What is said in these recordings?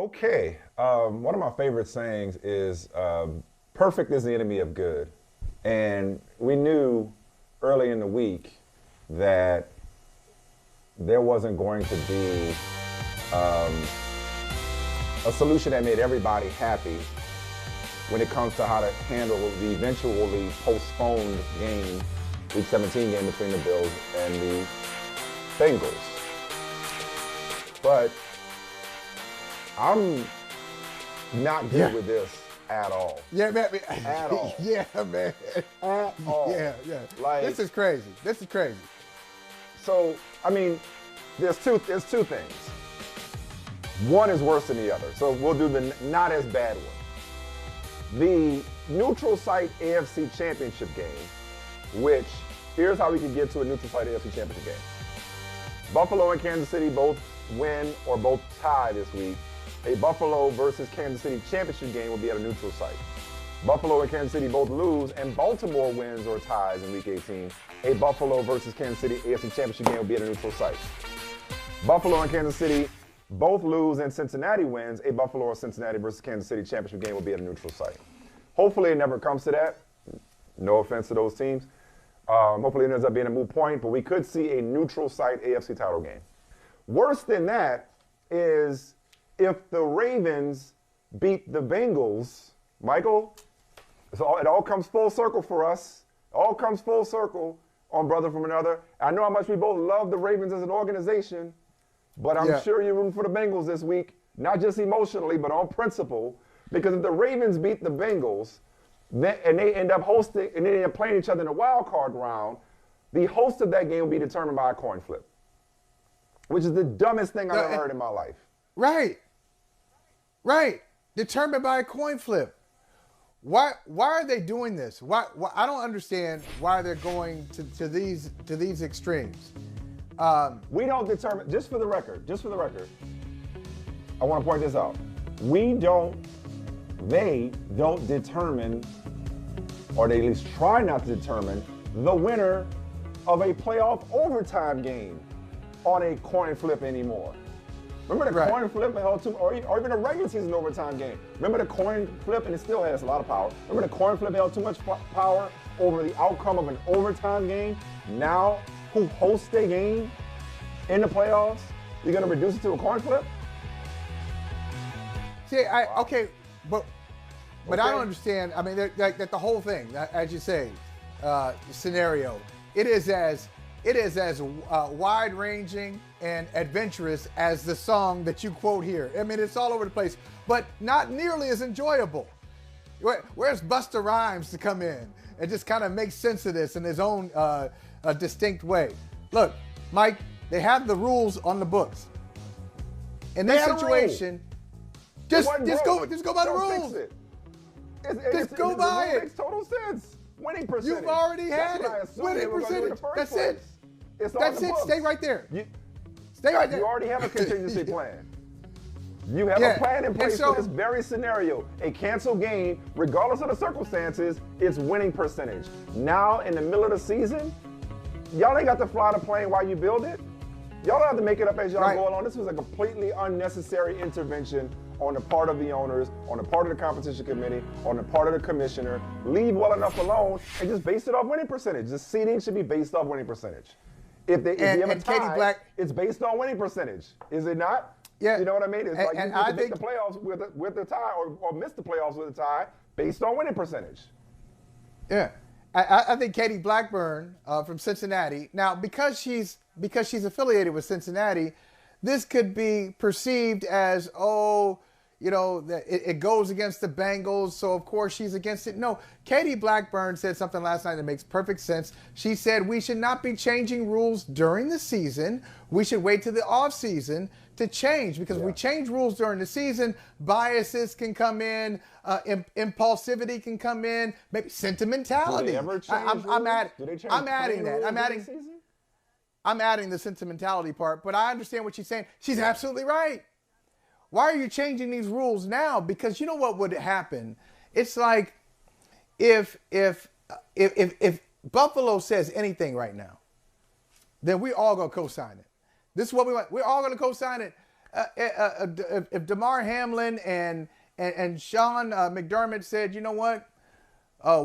Okay. One of my favorite sayings is perfect is the enemy of good. And we knew early in the week that there wasn't going to be a solution that made everybody happy when it comes to how to handle the eventually postponed game, Week 17 game between the Bills and the Bengals. But I'm not good with this at all. Yeah, man. At all. Yeah, man. At all. Yeah. Like, this is crazy. So, I mean, there's two things. One is worse than the other. So we'll do the not as bad one. The neutral site AFC Championship Game, which here's how we can get to a neutral site AFC Championship game. Buffalo and Kansas City both win or both tie this week. A Buffalo versus Kansas City championship game will be at a neutral site. Buffalo and Kansas City both lose and Baltimore wins or ties in Week 18. A Buffalo versus Kansas City AFC championship game will be at a neutral site. Buffalo and Kansas City both lose and Cincinnati wins. A Buffalo or Cincinnati versus Kansas City championship game will be at a neutral site. Hopefully it never comes to that. No offense to those teams. Hopefully it ends up being a moot point, but we could see a neutral site AFC title game. Worse than that is if the Ravens beat the Bengals, Michael, so it all comes full circle for us. It all comes full circle on Brother from Another. I know how much we both love the Ravens as an organization, but I'm sure you're rooting for the Bengals this week, not just emotionally, but on principle, because if the Ravens beat the Bengals and they end up hosting and they end up playing each other in the wild card round, the host of that game will be determined by a coin flip, which is the dumbest thing I've ever heard in my life. Right. Determined by a coin flip. Why are they doing this? Why I don't understand why they're going to these extremes. We don't determine, just for the record, I want to point this out. They don't determine, or they at least try not to determine, the winner of a playoff overtime game on a coin flip anymore. Remember the coin flip held to, or even a regular season overtime game. Remember the coin flip, and it still has a lot of power. Remember the coin flip held too much power over the outcome of an overtime game? Now, who hosts a game in the playoffs, you're going to reduce it to a coin flip? See, but I don't understand. I mean, that the whole thing, as you say, scenario, it is as wide-ranging and adventurous as the song that you quote here. I mean, it's all over the place, but not nearly as enjoyable. Where's Busta Rhymes to come in and just kind of make sense of this in his own distinct way? Look, Mike, they have the rules on the books. In this situation, just go by the rules. Just go by it. It makes total sense. Winning percentage. You've already had it. Winning percentage. That's it. That's it. Stay right there. Stay right there. You already have a contingency plan. You have a plan in place for this very scenario. A canceled game, regardless of the circumstances, it's winning percentage. Now, in the middle of the season, y'all ain't got to fly the plane while you build it. Y'all don't have to make it up as y'all go along. This was a completely unnecessary intervention on the part of the owners, on the part of the competition committee, on the part of the commissioner. Leave well enough alone and just base it off winning percentage. The seeding should be based off winning percentage. If you have a tie, it's based on winning percentage. Is it not? Yeah. You know what I mean? It's like you can make the playoffs with the tie or miss the playoffs with a tie based on winning percentage. Yeah. I think Katie Blackburn from Cincinnati, now because she's affiliated with Cincinnati, this could be perceived as, that it goes against the Bengals, so of course she's against it. No, Katie Blackburn said something last night that makes perfect sense. She said we should not be changing rules during the season. We should wait till the offseason to change, because if we change rules during the season, biases can come in, impulsivity can come in, maybe sentimentality. Do they ever change rules? I'm adding that. I'm adding the sentimentality part, but I understand what she's saying. She's absolutely right. Why are you changing these rules now? Because you know what would happen? It's like if Buffalo says anything right now, then we all gonna co-sign it. This is what we want. We're all gonna co-sign it. if Damar Hamlin and Sean McDermott said, you know what,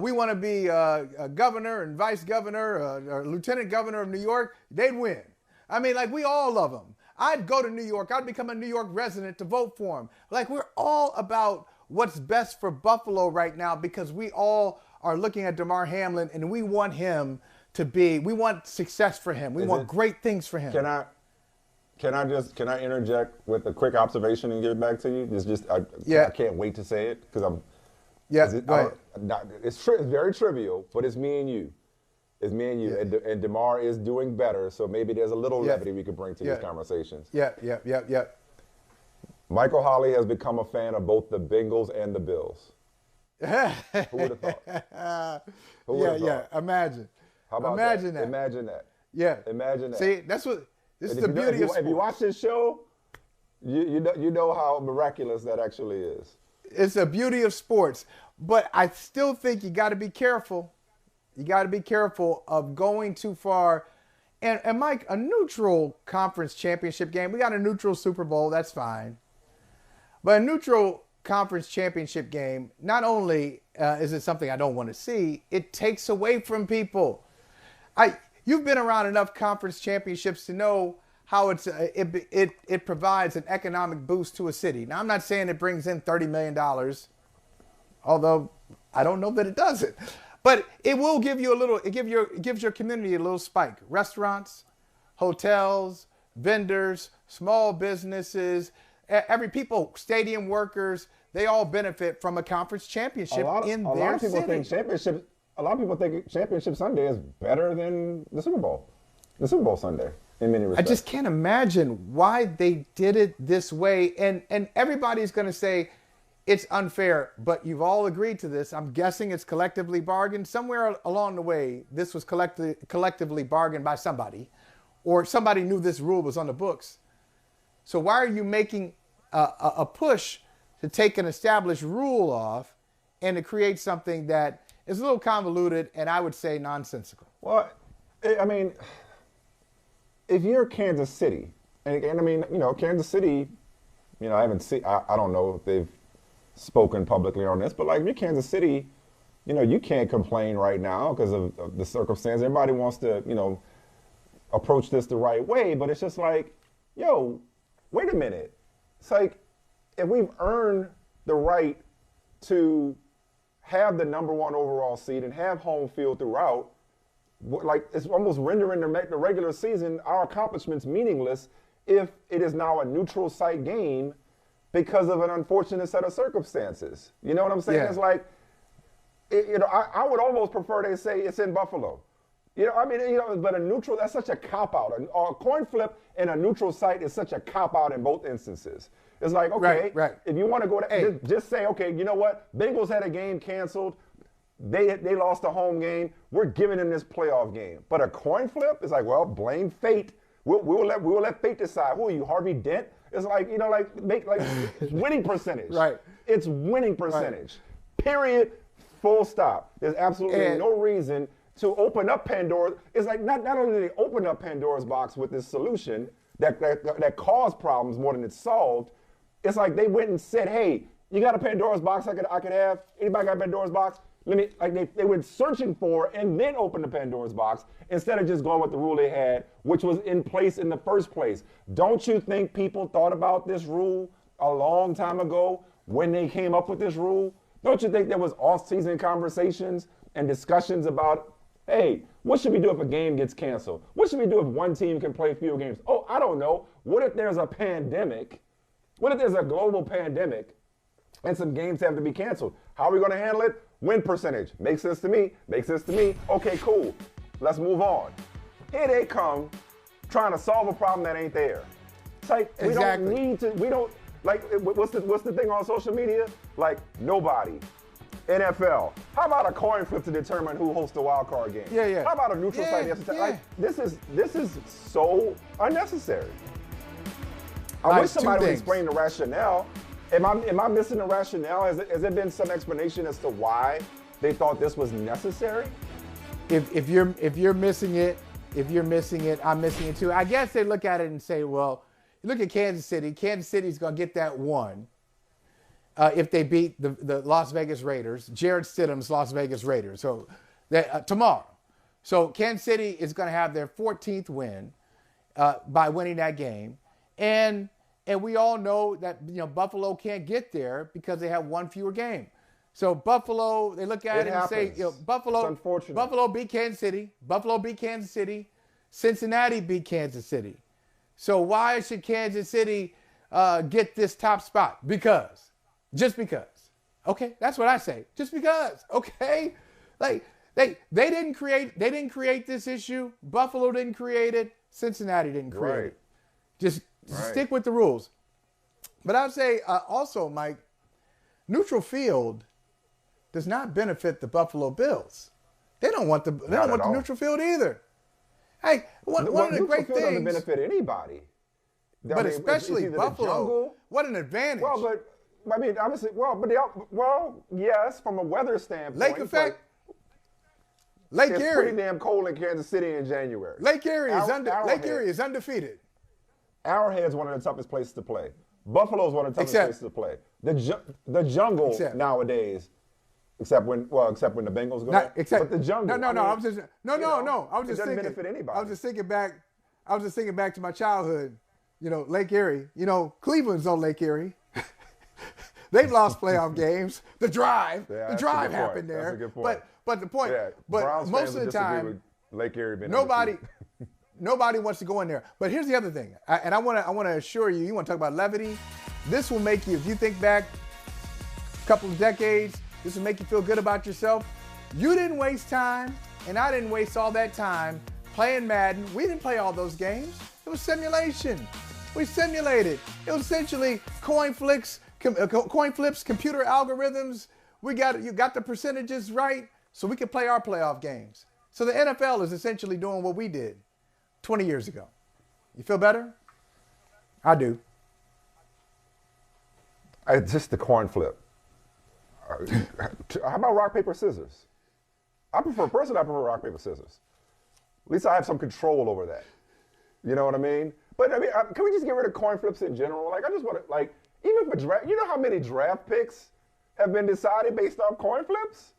we want to be a governor and vice governor or lieutenant governor of New York, they'd win. I mean, like, we all love them. I'd go to New York. I'd become a New York resident to vote for him. Like, we're all about what's best for Buffalo right now because we all are looking at Damar Hamlin and we want him to be, we want success for him. We want great things for him. Can I interject with a quick observation and give it back to you? I can't wait to say it because I'm. Yeah, go ahead. It's very trivial, but it's me and you. It's me and you, and DeMar is doing better, so maybe there's a little levity we could bring to these conversations. Yeah. Michael Holley has become a fan of both the Bengals and the Bills. Who would have thought? Imagine. How about Imagine that? Imagine that. Yeah. Imagine that. See, this is the beauty of sports. If you watch this show, you know how miraculous that actually is. It's the beauty of sports. But I still think you got to be careful. You got to be careful of going too far. And Mike, a neutral conference championship game, we got a neutral Super Bowl, that's fine. But a neutral conference championship game, not only is it something I don't want to see, it takes away from people. You've been around enough conference championships to know how it provides an economic boost to a city. Now, I'm not saying it brings in $30 million, although I don't know that it does it. But it will give you it gives your community a little spike. Restaurants, hotels, vendors, small businesses, stadium workers, they all benefit from a conference championship in their city. A lot of people think Championship Sunday is better than the Super Bowl Sunday in many respects. I just can't imagine why they did it this way. And everybody's going to say it's unfair, but you've all agreed to this. I'm guessing it's collectively bargained. Somewhere along the way, this was collectively bargained by somebody, or somebody knew this rule was on the books. So why are you making a push to take an established rule off and to create something that is a little convoluted and I would say nonsensical? Well, I mean, if you're Kansas City, and I mean, Kansas City, I don't know if they've spoken publicly on this, but like, if you're Kansas City, you can't complain right now because of the circumstance. Everybody wants to, approach this the right way, but it's just like, wait a minute. It's like, if we've earned the right to have the number one overall seed and have home field throughout, like, it's almost rendering the regular season, our accomplishments, meaningless if it is now a neutral site game because of an unfortunate set of circumstances. You know what I'm saying? Yeah. It's like, I would almost prefer they say it's in Buffalo. But a neutral, that's such a cop-out. A coin flip and a neutral site is such a cop-out in both instances. It's like, okay, right. If you want to go to, just say, okay, you know what? Bengals had a game canceled. They lost a home game. We're giving them this playoff game. But a coin flip is like, well, blame fate. We'll let fate decide. Who are you, Harvey Dent? It's like, it's winning percentage. Right. It's winning percentage. Right. Period. Full stop. There's absolutely no reason to open up Pandora's. It's like not only did they open up Pandora's box with this solution that caused problems more than it solved. It's like they went and said, hey, you got a Pandora's box I could have? Anybody got a Pandora's box? They went searching for and then opened the Pandora's box instead of just going with the rule they had, which was in place in the first place. Don't you think people thought about this rule a long time ago when they came up with this rule? Don't you think there was off-season conversations and discussions about, hey, what should we do if a game gets canceled? What should we do if one team can play fewer games? Oh, I don't know. What if there's a pandemic? What if there's a global pandemic and some games have to be canceled? How are we going to handle it? Win percentage. Makes sense to me. Makes sense to me. Okay, cool. Let's move on. Here they come trying to solve a problem that ain't there. It's like, we don't need to, what's the thing on social media? Like, nobody. NFL. How about a coin flip to determine who hosts the wild card game? Yeah. How about a neutral site? Like, this is so unnecessary. I wish somebody would explain the rationale. Am I missing the rationale? Has there been some explanation as to why they thought this was necessary? If you're missing it, I'm missing it too. I guess they look at it and say, well, You look at Kansas City. Kansas City's going to get that one if they beat the Las Vegas Raiders, Jared Stidham's Las Vegas Raiders. So tomorrow. So Kansas City is going to have their 14th win by winning that game. And we all know that Buffalo can't get there because they have one fewer game. So Buffalo, they look at it and say, Buffalo beat Kansas City. Buffalo beat Kansas City. Cincinnati beat Kansas City. So why should Kansas City get this top spot? Just because. Okay, that's what I say. Just because. Okay, like they didn't create this issue. Buffalo didn't create it. Cincinnati didn't create it. Just stick with the rules. But I'd say also, Mike, neutral field does not benefit the Buffalo Bills. They don't want the neutral field either. Hey, one of the great things doesn't benefit anybody. But especially Buffalo. What an advantage. Well, but I mean, obviously, yes, from a weather standpoint. Lake effect. Lake Erie. It's pretty damn cold in Kansas City in January. Lake Erie is undefeated. Arrowhead's one of the toughest places to play. Buffalo's one of the toughest places to play. The jungle nowadays, except when the Bengals go. But the jungle. I was just doesn't thinking. benefit anybody. I was just thinking back to my childhood. Lake Erie. Cleveland's on Lake Erie. They've lost playoff games. The drive happened there. That's a good point. But the point. But Browns most of the time, Lake Erie being nobody wants to go in there. But here's the other thing, and I want to assure you. You want to talk about levity? This will make you, if you think back a couple of decades, this will make you feel good about yourself. You didn't waste time, and I didn't waste all that time playing Madden. We didn't play all those games. It was simulation. We simulated. It was essentially coin flips, computer algorithms. You got the percentages right, so we could play our playoff games. So the NFL is essentially doing what we did 20 years ago. You feel better? I do. It's just the coin flip. How about rock, paper, scissors? I prefer rock, paper, scissors. At least I have some control over that. You know what I mean? But I mean, can we just get rid of coin flips in general? Like, I just want to, even for draft, you know how many draft picks have been decided based off coin flips?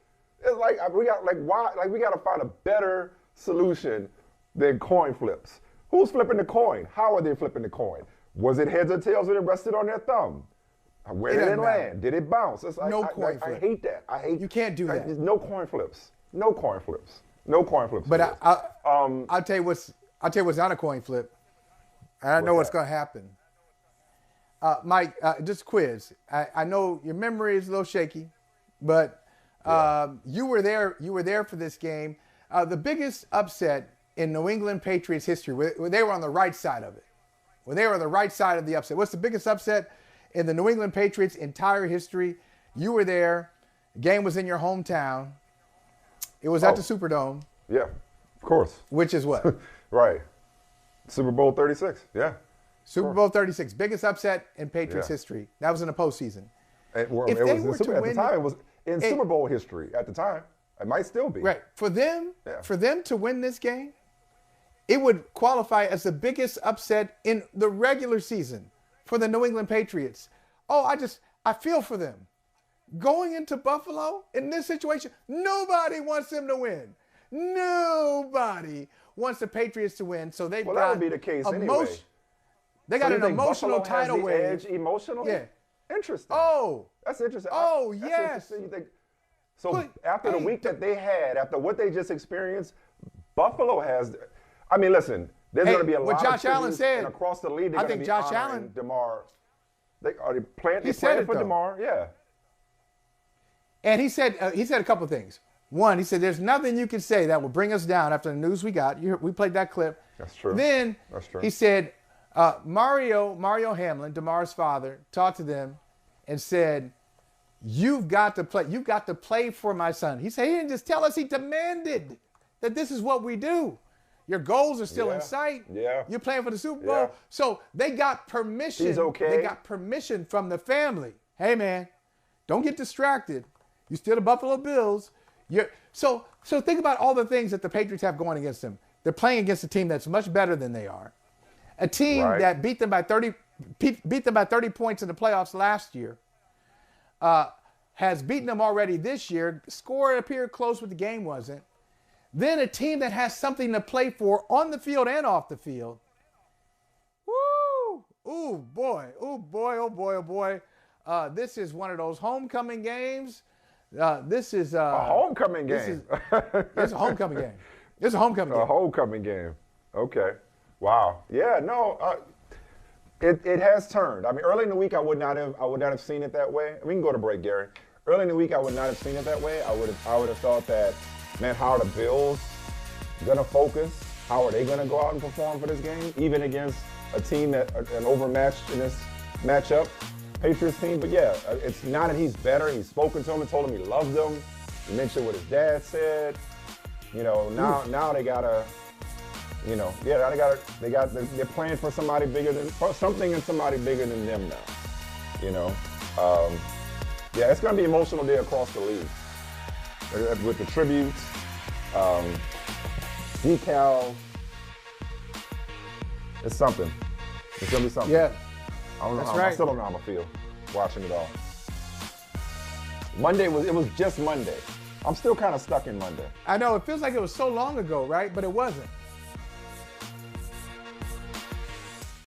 It's like, we got to find a better solution than coin flips. Who's flipping the coin? How are they flipping the coin? Was it heads or tails when it rested on their thumb? Where did it land? Did it bounce? It's like, coin flip. I hate that. You can't do that. No coin flips. No coin flips. No coin flips. But I'll tell you what's not a coin flip. And I know what's going to happen. Mike, just quiz. I know your memory is a little shaky, but you were there. You were there for this game. The biggest upset in New England Patriots history, where they were on the right side of it. When they were on the right side of the upset. What's the biggest upset in the New England Patriots' entire history? You were there. The game was in your hometown. It was at the Superdome. Yeah, of course. Which is what? Right. Super Bowl 36. Yeah. Super Bowl 36. Biggest upset in Patriots history. That was in the postseason. At the time, it was in Super Bowl history at the time. It might still be. Right. For them to win this game, it would qualify as the biggest upset in the regular season for the New England Patriots. I feel for them. Going into Buffalo in this situation, nobody wants them to win. Nobody wants the Patriots to win. So that would be the case anyway. They got an emotional tidal wave. Edge emotionally? Yeah. Interesting. Oh. That's interesting. Yes. You think, after the week that they had, after what they just experienced, Buffalo has. I mean, listen. There's going to be a lot Josh of Allen said across the league. I think Josh Allen, DeMar. Are they planning for DeMar? Yeah. And he said a couple of things. One, he said, there's nothing you can say that will bring us down after the news we got. We played that clip. That's true. Then That's true. He said, Mario Hamlin, DeMar's father, talked to them and said, you've got to play. You've got to play for my son. He said, he didn't just tell us, he demanded that this is what we do. Your goals are still in sight. Yeah. You're playing for the Super Bowl. Yeah. So they got permission. He's okay. They got permission from the family. Hey, man, don't get distracted. You're still the Buffalo Bills. So think about all the things that the Patriots have going against them. They're playing against a team that's much better than they are. A team Right. that beat them by 30 points in the playoffs last year has beaten them already this year. Score appeared close, but the game wasn't. Then a team that has something to play for on the field and off the field. Woo! Ooh, boy. Ooh, boy. Oh, boy. Oh, boy. This is one of those homecoming games. This is A homecoming game. It's a homecoming game. It's a homecoming game. A homecoming game. Okay. Wow. Yeah. No. It has turned. I mean, early in the week, I would not have seen it that way. We can go to break, Gary. Early in the week, I would not have seen it that way. I would have thought that, man, how are the Bills gonna focus? How are they gonna go out and perform for this game, even against a team that an overmatched in this matchup, Patriots team? But yeah, it's now that he's better. He's spoken to him and told him he loved them. He mentioned what his dad said. You know, now they gotta. You know, yeah, they're playing for somebody bigger than something and somebody bigger than them now. You know, yeah, it's gonna be an emotional day across the league with the tributes, decals. It's something. It's gonna be something. Yeah, That's right. I still don't know how I'm gonna feel watching it all. Monday it was just Monday. I'm still kind of stuck in Monday. I know, it feels like it was so long ago, right? But it wasn't.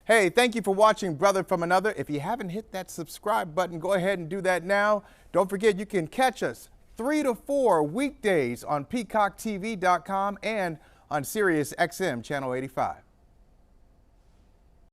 Hey, thank you for watching Brother from Another. If you haven't hit that subscribe button, go ahead and do that now. Don't forget, you can catch us 3 to 4 weekdays on PeacockTV.com and on Sirius XM Channel 85.